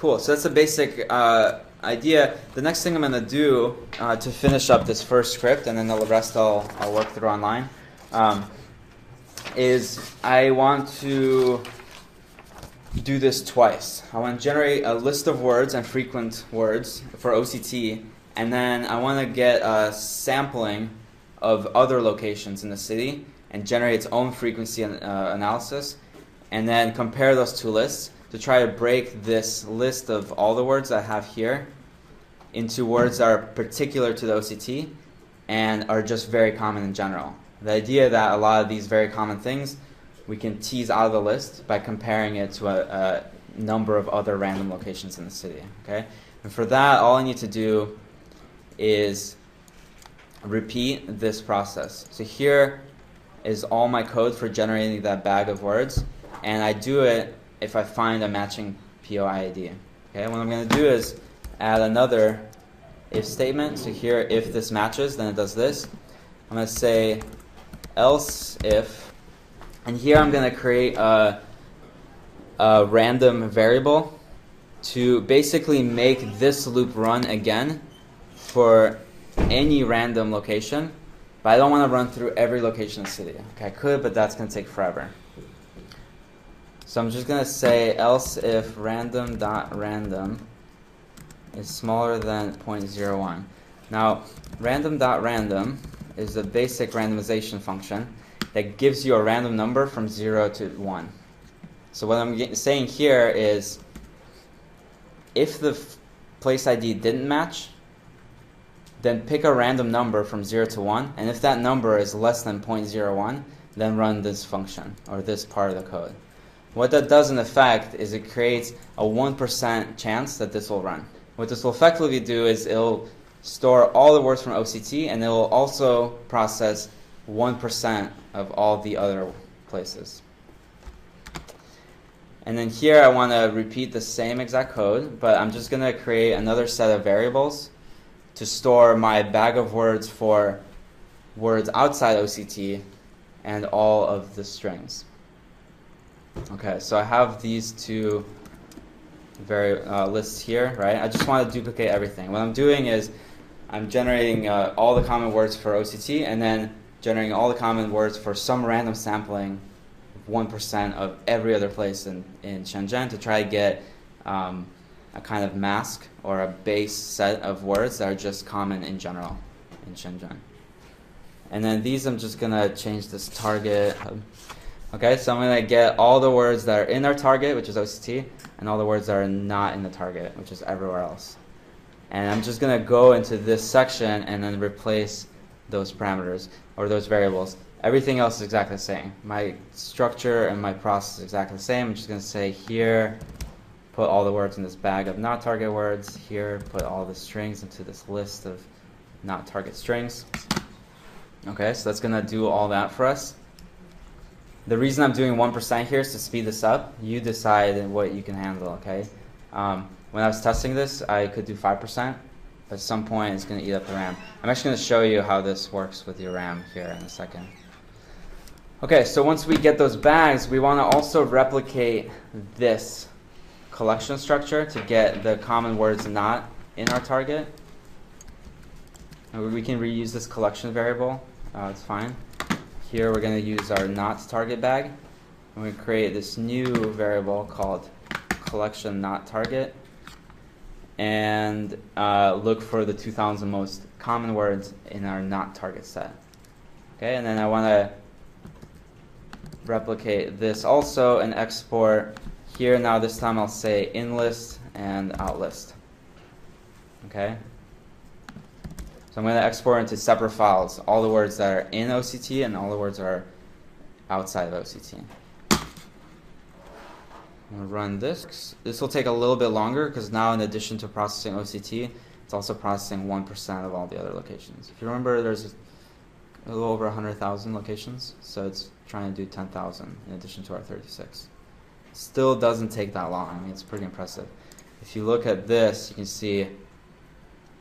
Cool. So that's the basic idea. The next thing I'm going to do to finish up this first script, and then the rest I'll work through online, is I want to do this twice. I want to generate a list of words and frequent words for OCT, and then I want to get a sampling of other locations in the city and generate its own frequency analysis, and then compare those two lists to try to break this list of all the words I have here into words that are particular to the OCT and are just very common in general. The idea that a lot of these very common things we can tease out of the list by comparing it to a number of other random locations in the city. Okay? And for that, all I need to do is repeat this process. So here is all my code for generating that bag of words, and I do it if I find a matching POID. Okay, what I'm going to do is add another if statement. So here, if this matches, then it does this. I'm going to say else if, and here I'm going to create a random variable to basically make this loop run again for any random location, but I don't want to run through every location in the city. Okay, I could, but that's going to take forever. So I'm just going to say else if random.random is smaller than 0.01. Now, random.random is the basic randomization function that gives you a random number from 0 to 1. So what I'm saying here is if the place ID didn't match, then pick a random number from 0 to 1, and if that number is less than 0.01, then run this function, or this part of the code. What that does in effect is it creates a 1% chance that this will run. What this will effectively do is it'll store all the words from OCT, and it will also process 1% of all the other places. And then here I want to repeat the same exact code, but I'm just going to create another set of variables to store my bag of words for words outside OCT and all of the strings. Okay, so I have these two lists here, right? I just want to duplicate everything. What I'm doing is I'm generating all the common words for OCT and then generating all the common words for some random sampling of 1% of every other place in Shenzhen to try to get a kind of mask or a base set of words that are just common in general in Shenzhen. And then these I'm just going to change this target. Okay, so I'm going to get all the words that are in our target, which is OCT, and all the words that are not in the target, which is everywhere else. And I'm just going to go into this section and then replace those parameters or those variables. Everything else is exactly the same. My structure and my process is exactly the same. I'm just going to say here, put all the words in this bag of not target words. Here, put all the strings into this list of not target strings. Okay, so that's going to do all that for us. The reason I'm doing 1% here is to speed this up. You decide what you can handle, okay? When I was testing this, I could do 5%, but at some point it's going to eat up the RAM. I'm actually going to show you how this works with your RAM here in a second. Okay, so once we get those bags, we want to also replicate this collection structure to get the common words not in our target. And we can reuse this collection variable. It's fine. Here we're going to use our not target bag. And we create this new variable called collection not target and look for the 2,000 most common words in our not target set. Okay, and then I want to replicate this also and export here. Now this time I'll say in list and out list. Okay. So I'm going to export into separate files all the words that are in OCT and all the words that are outside of OCT. I'm going to run this. This will take a little bit longer because now in addition to processing OCT, it's also processing 1% of all the other locations. If you remember, there's a little over 100,000 locations, so it's trying to do 10,000 in addition to our 36. Still doesn't take that long. I mean, it's pretty impressive. If you look at this, you can see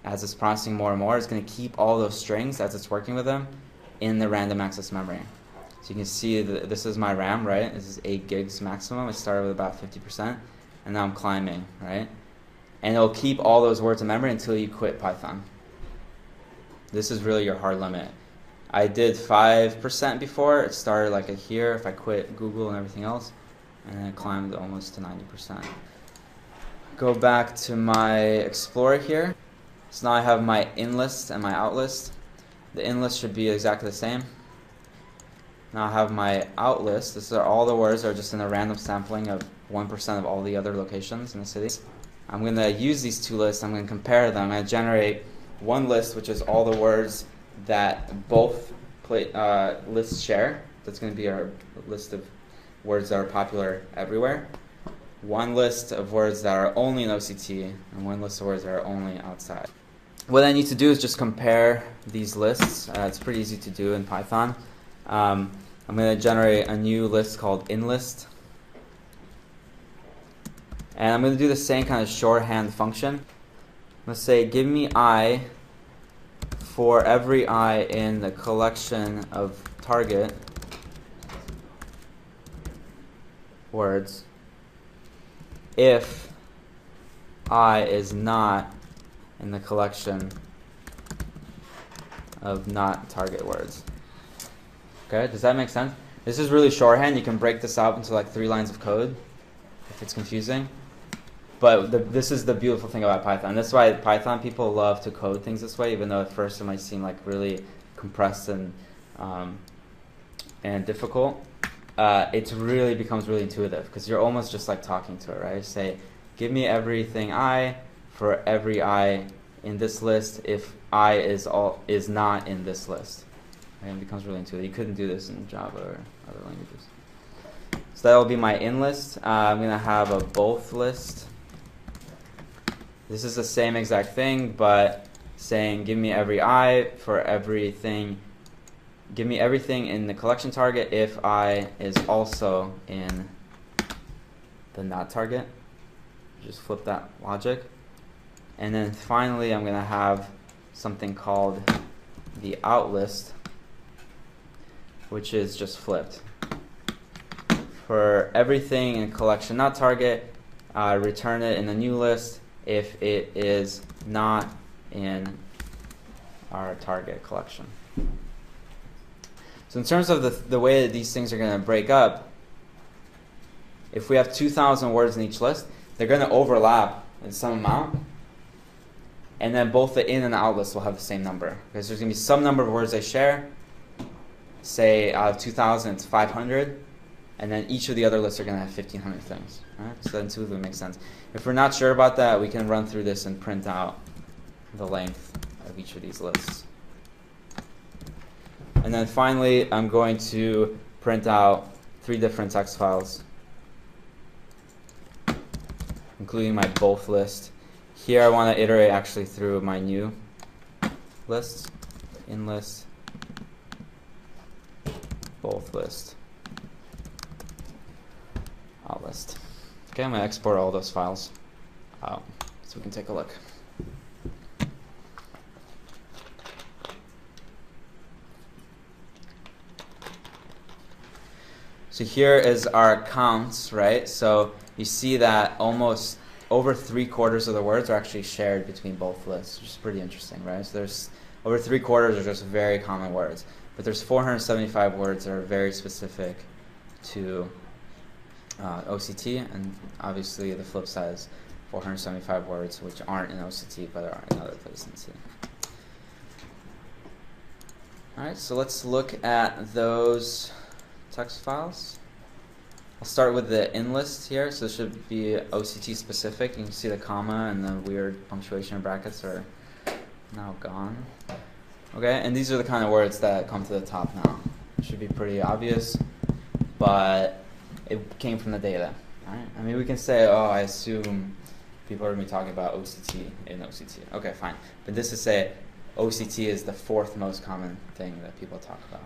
as it's processing more and more, it's going to keep all those strings as it's working with them in the random access memory. So you can see that this is my RAM, right? This is 8 gigs maximum. I started with about 50%, and now I'm climbing, right? and it'll keep all those words in memory until you quit Python. This is really your hard limit. I did 5% before. It started like here if I quit Google and everything else, and then it climbed almost to 90%. Go back to my Explorer here. So now I have my in list and my out list. The in list should be exactly the same. Now I have my out list. This are all the words that are just in a random sampling of 1% of all the other locations in the city. I'm going to use these two lists. I'm going to compare them. I'm going to generate one list, which is all the words that both lists share. That's going to be our list of words that are popular everywhere. One list of words that are only in OCT, and one list of words that are only outside. What I need to do is just compare these lists. It's pretty easy to do in Python. I'm going to generate a new list called inList. And I'm going to do the same kind of shorthand function. Let's say give me I for every I in the collection of target words if I is not in the collection of not target words. Okay, does that make sense? This is really shorthand. You can break this out into like 3 lines of code if it's confusing. But this is the beautiful thing about Python. That's why Python people love to code things this way, even though at first it might seem like really compressed and difficult. It really becomes really intuitive because you're almost just like talking to it, right? Say, give me everything I for every I in this list if I is not in this list. And it becomes really intuitive. You couldn't do this in Java or other languages. So that will be my in list. I'm going to have a both list. This is the same exact thing, but saying give me every I for everything. Give me everything in the collection target if I is also in the not target. Just flip that logic. And then finally, I'm going to have something called the out list, which is just flipped. For everything in collection not target, return it in the new list if it is not in our target collection. So in terms of the way that these things are going to break up, if we have 2,000 words in each list, they're going to overlap in some amount. And then both the in and the out list will have the same number. Because there's going to be some number of words they share. Say out of 2,000, it's 500. And then each of the other lists are going to have 1,500 things. Right? So that intuitively makes sense. If we're not sure about that, we can run through this and print out the length of each of these lists. And then finally, I'm going to print out 3 different text files, including my both list. Here I want to iterate actually through my new lists, in list, both list, out list. Okay, I'm going to export all those files out so we can take a look. So here is our counts, right? So you see that almost over 3/4 of the words are actually shared between both lists, which is pretty interesting, right? So there's over 3/4 are just very common words, but there's 475 words that are very specific to OCT, and obviously the flip side is 475 words which aren't in OCT but are in other places in C. All right, so let's look at those text files. I'll start with the in list here. So this should be OCT specific. You can see the comma and the weird punctuation brackets are now gone. Okay, and these are the kind of words that come to the top now. It should be pretty obvious, but it came from the data. Right? I mean, we can say, oh, I assume people are going to be talking about OCT in OCT. Okay, fine. But this is say OCT is the 4th most common thing that people talk about.